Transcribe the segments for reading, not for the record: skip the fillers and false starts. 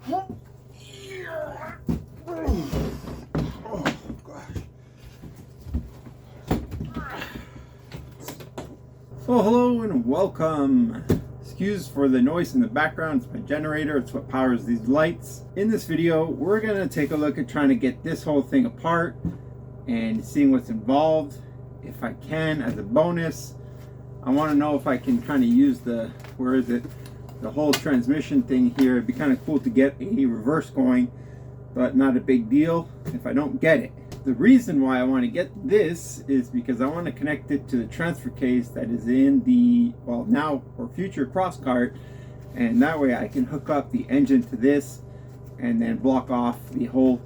Well, hello and welcome. Excuse for the noise in the background. It's my generator. It's what powers these lights. In this video, we're going to take a look at trying to get this whole thing apart and seeing what's involved. If I can, as a bonus, I want to know if I can kind of use the whole transmission thing here. It'd be kind of cool to get a reverse going, but not a big deal if I don't get it. The reason why I want to get this is because I want to connect it to the transfer case that is in the, well, now or future cross cart, and that way I can hook up the engine to this and then block off the whole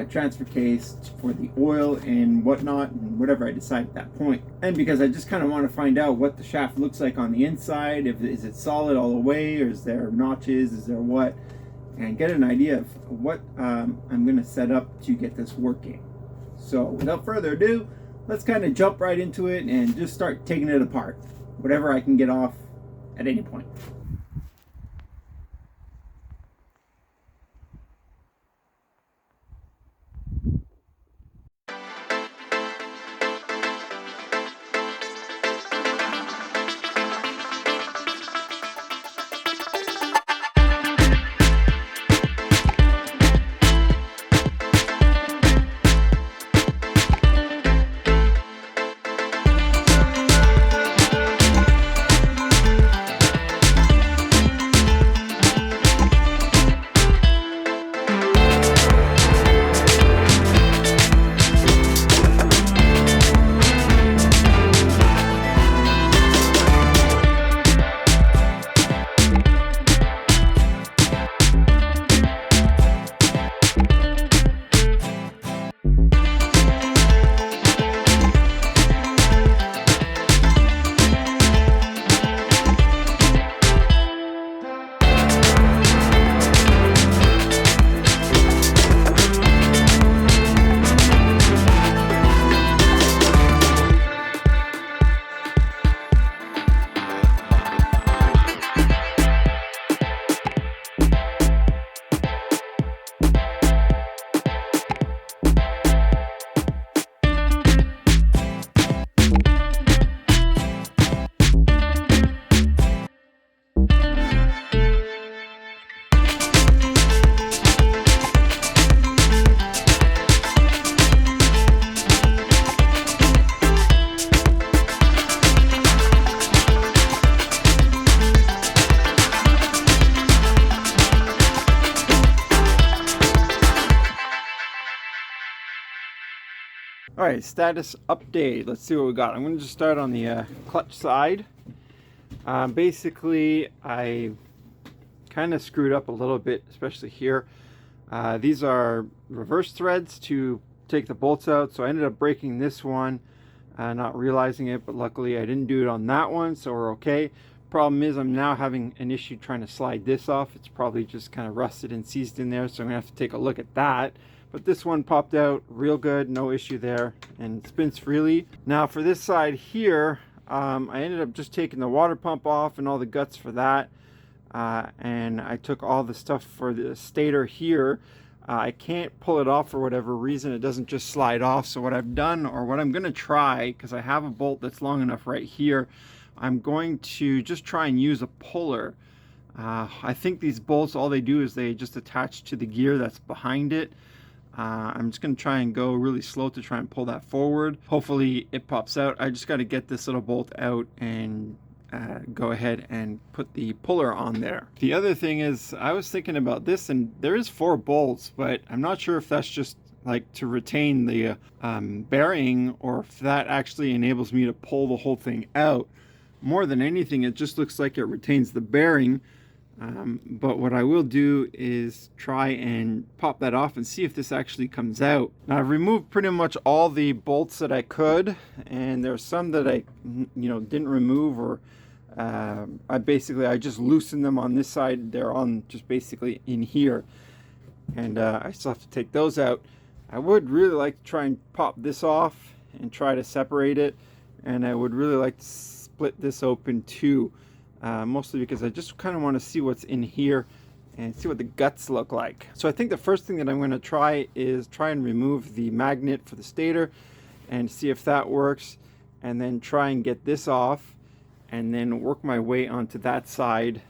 transfer case for the oil and whatnot and whatever I decide at that point. And because I just kind of want to find out what the shaft looks like on the inside, is it solid all the way, or is there notches, is there what, and get an idea of what I'm going to set up to get this working. So without further ado, let's kind of jump right into it and just start taking it apart, whatever I can get off at any point. All right, status update. Let's see what we got. I'm going to just start on the clutch side. Basically, I kind of screwed up a little bit, especially here. These are reverse threads to take the bolts out, so I ended up breaking this one, not realizing it, but luckily I didn't do it on that one, so we're okay. Problem is, I'm now having an issue trying to slide this off. It's probably just kind of rusted and seized in there, so I'm going to have to take a look at that. But this one popped out real good, no issue there, and spins freely. Now for this side here, I ended up just taking the water pump off and all the guts for that. And I took all the stuff for the stator here. I can't pull it off for whatever reason. It doesn't just slide off. So what I've done, or what I'm going to try, because I have a bolt that's long enough right here, I'm going to just try and use a puller. I think these bolts, all they do is they just attach to the gear that's behind it. I'm just going to try and go really slow to try and pull that forward. Hopefully it pops out. I just got to get this little bolt out and go ahead and put the puller on there. The other thing is, I was thinking about this, and there is 4 bolts, but I'm not sure if that's just like to retain the bearing, or if that actually enables me to pull the whole thing out. More than anything, it just looks like it retains the bearing. But what I will do is try and pop that off and see if this actually comes out. Now, I've removed pretty much all the bolts that I could, and there's some that I didn't remove, or I just loosened them on this side. They're on just basically in here, and I still have to take those out. I would really like to try and pop this off and try to separate it, and I would really like to split this open too. Mostly because I just kind of want to see what's in here and see what the guts look like. So I think the first thing that I'm going to try is and remove the magnet for the stator and see if that works, and then try and get this off and then work my way onto that side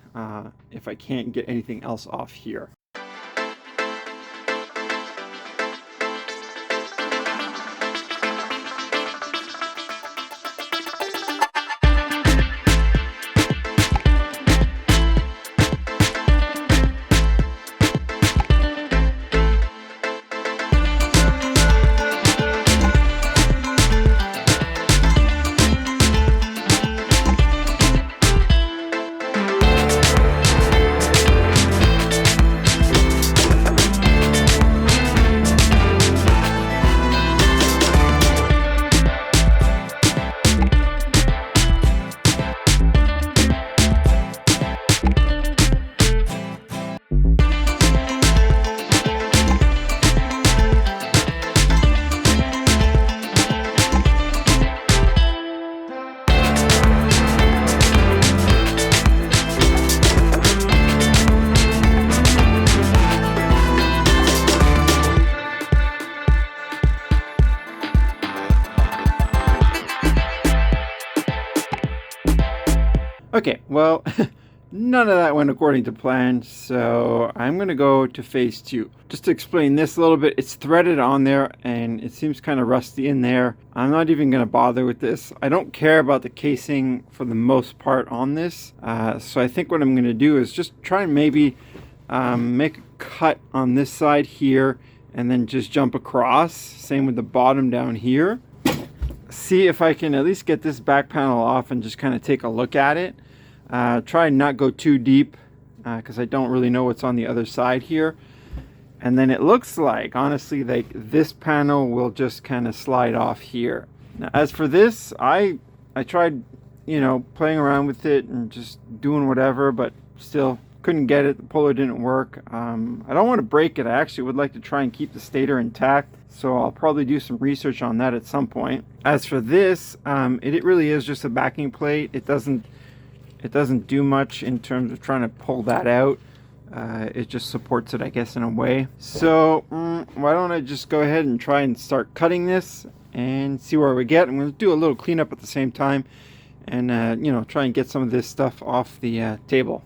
if I can't get anything else off here. Okay, well, none of that went according to plan, so I'm going to go to phase 2. Just to explain this a little bit, it's threaded on there and it seems kind of rusty in there. I'm not even going to bother with this. I don't care about the casing for the most part on this, so I think what I'm going to do is just try and maybe make a cut on this side here and then just jump across. Same with the bottom down here. See if I can at least get this back panel off and just kind of take a look at it. Try and not go too deep because I don't really know what's on the other side here. And then it looks like, honestly, like this panel will just kind of slide off here. Now, as for this, I tried, you know, playing around with it and just doing whatever, but still couldn't get it. The puller didn't work. I don't want to break it. I actually would like to try and keep the stator intact, so I'll probably do some research on that at some point. As for this, it really is just a backing plate. It doesn't do much in terms of trying to pull that out. It just supports it, I guess, in a way. So why don't I just go ahead and try and start cutting this and see where we get. I'm going to do a little cleanup at the same time and you know, try and get some of this stuff off the table.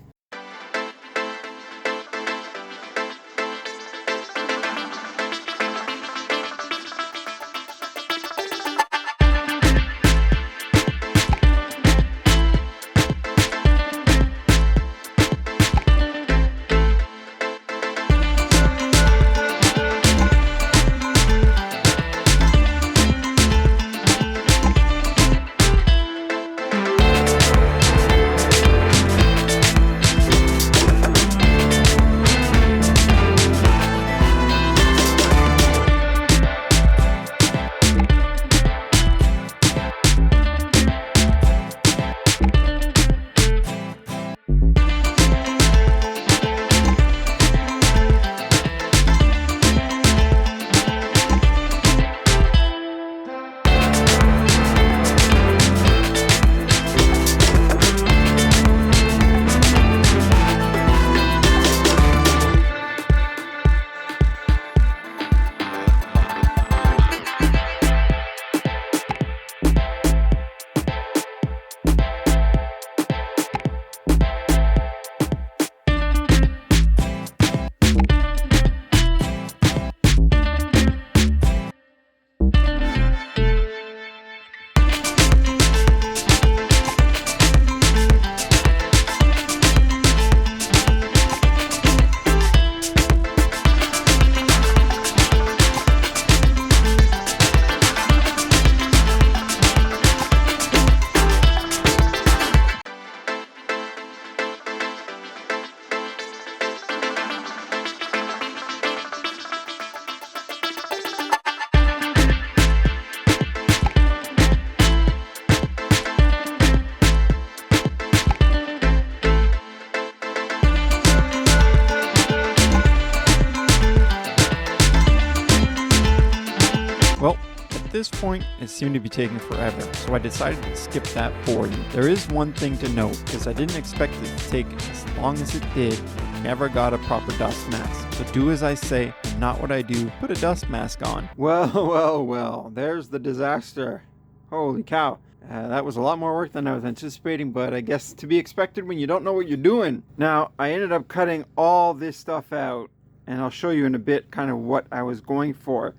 Well, at this point, it seemed to be taking forever, so I decided to skip that for you. There is one thing to note, because I didn't expect it to take as long as it did. never got a proper dust mask. So do as I say and not what I do. Put a dust mask on. Well, there's the disaster. Holy cow. That was a lot more work than I was anticipating, but I guess to be expected when you don't know what you're doing. Now, I ended up cutting all this stuff out, and I'll show you in a bit kind of what I was going for.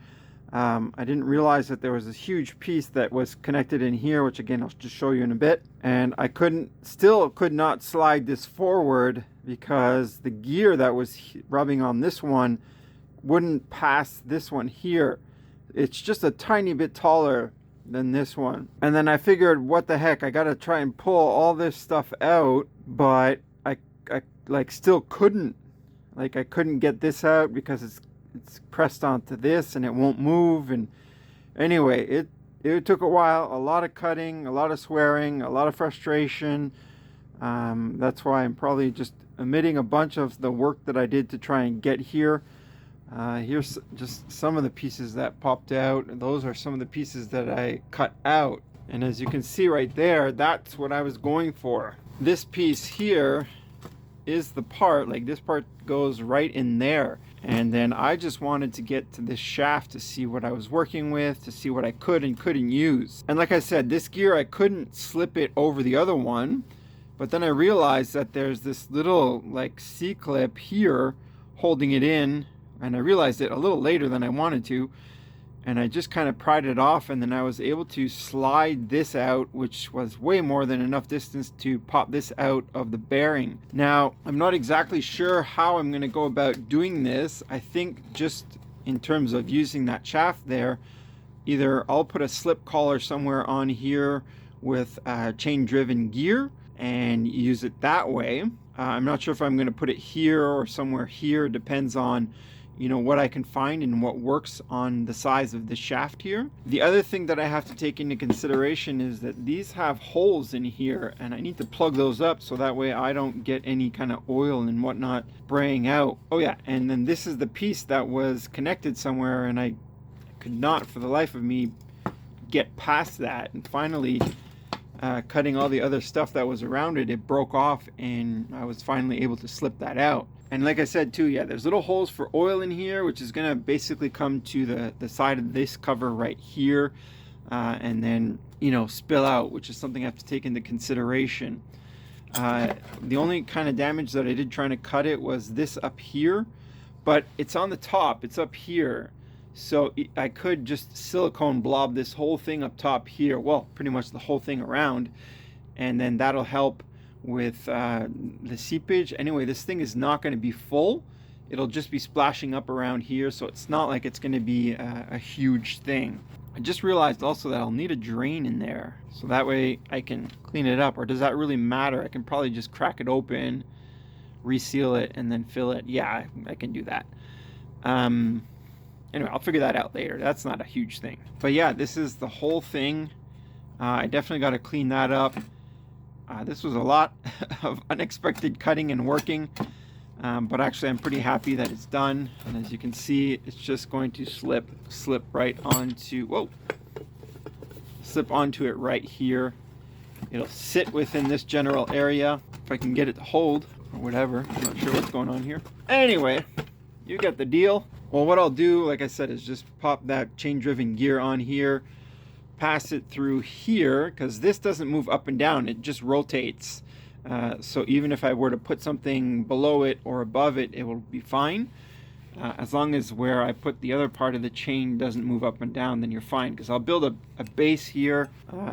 I didn't realize that there was this huge piece that was connected in here, which again, I'll just show you in a bit. And I still could not slide this forward because the gear that was rubbing on this one wouldn't pass this one here. It's just a tiny bit taller than this one. And then I figured, what the heck, I gotta try and pull all this stuff out, but I like still couldn't. Like I couldn't get this out because it's pressed onto this and it won't move. And anyway, it took a while, a lot of cutting, a lot of swearing, a lot of frustration. That's why I'm probably just omitting a bunch of the work that I did to try and get here. Here's just some of the pieces that popped out. Those are some of the pieces that I cut out. And as you can see right there, that's what I was going for. This piece here is the part, like this part goes right in there. And then I just wanted to get to this shaft to see what I was working with, to see what I could and couldn't use. And like I said, this gear, I couldn't slip it over the other one. But then I realized that there's this little like C-clip here holding it in. And I realized it a little later than I wanted to. And I just kind of pried it off, and then I was able to slide this out, which was way more than enough distance to pop this out of the bearing. Now, I'm not exactly sure how I'm going to go about doing this. I think just in terms of using that shaft there, either I'll put a slip collar somewhere on here with chain driven gear and use it that way. I'm not sure if I'm going to put it here or somewhere here. Depends on what I can find and what works on the size of the shaft here. The other thing that I have to take into consideration is that these have holes in here, and I need to plug those up so that way I don't get any kind of oil and whatnot spraying out. Oh yeah, and then this is the piece that was connected somewhere, and I could not for the life of me get past that. And finally, cutting all the other stuff that was around it, it broke off, and I was finally able to slip that out. And like I said too, yeah, there's little holes for oil in here, which is gonna basically come to the side of this cover right here, and then spill out, which is something I have to take into consideration. The only kind of damage that I did trying to cut it was this up here, but it's on the top, it's up here. So I could just silicone blob this whole thing up top here, well, pretty much the whole thing around, and then that'll help with the seepage. Anyway, this thing is not going to be full. It'll just be splashing up around here, so it's not like it's going to be a huge thing. I just realized also that I'll need a drain in there, so that way I can clean it up. Or does that really matter? I can probably just crack it open, reseal it, and then fill it. Yeah, I can do that. Anyway, I'll figure that out later. That's not a huge thing. But yeah, this is the whole thing. I definitely got to clean that up. This was a lot of unexpected cutting and working, but actually I'm pretty happy that it's done. And as you can see, it's just going to slip right onto, slip onto it right here. It'll sit within this general area, if I can get it to hold, or whatever. I'm not sure what's going on here. Anyway, you get the deal. Well, what I'll do, like I said, is just pop that chain-driven gear on here, pass it through here, because this doesn't move up and down, it just rotates. So even if I were to put something below it or above it, it will be fine. As long as where I put the other part of the chain doesn't move up and down, then you're fine. Because I'll build a base here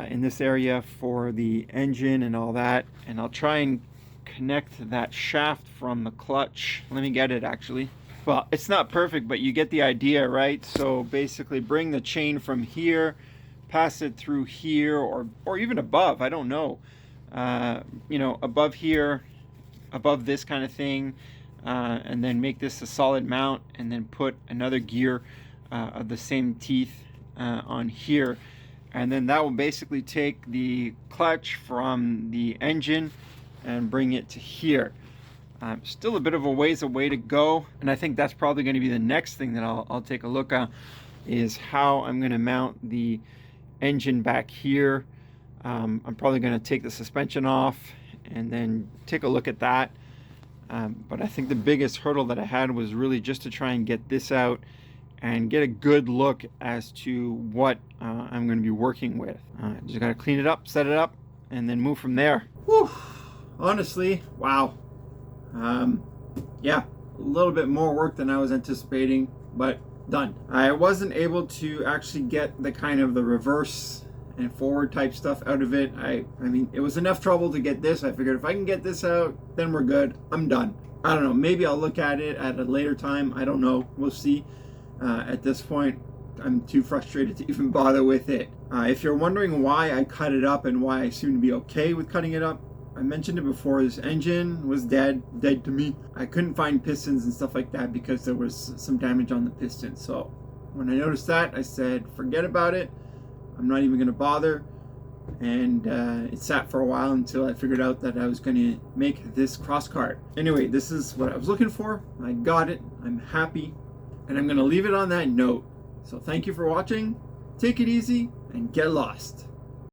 in this area for the engine and all that. And I'll try and connect that shaft from the clutch. Let me get it actually. Well, it's not perfect, but you get the idea, right? So basically bring the chain from here, pass it through here, or even above, I don't know. Above here, above this kind of thing, and then make this a solid mount, and then put another gear of the same teeth on here. And then that will basically take the clutch from the engine and bring it to here. Still a bit of a ways away to go, and I think that's probably going to be the next thing that I'll take a look at, is how I'm going to mount the engine back here. I'm probably going to take the suspension off and then take a look at that. But I think the biggest hurdle that I had was really just to try and get this out and get a good look as to what I'm going to be working with. Just got to clean it up, set it up, and then move from there. Whew. Honestly, wow. Yeah, a little bit more work than I was anticipating, but done. I wasn't able to actually get the kind of the reverse and forward type stuff out of it. I mean, it was enough trouble to get this. I figured if I can get this out, then we're good. I'm done. I don't know. Maybe I'll look at it at a later time. I don't know. We'll see. At this point, I'm too frustrated to even bother with it. If you're wondering why I cut it up and why I seem to be okay with cutting it up, I mentioned it before, this engine was dead to me. I couldn't find pistons and stuff like that because there was some damage on the piston. So when I noticed that, I said, forget about it. I'm not even gonna bother. And it sat for a while until I figured out that I was gonna make this cross cart. Anyway, this is what I was looking for. I got it, I'm happy. And I'm gonna leave it on that note. So thank you for watching. Take it easy and get lost.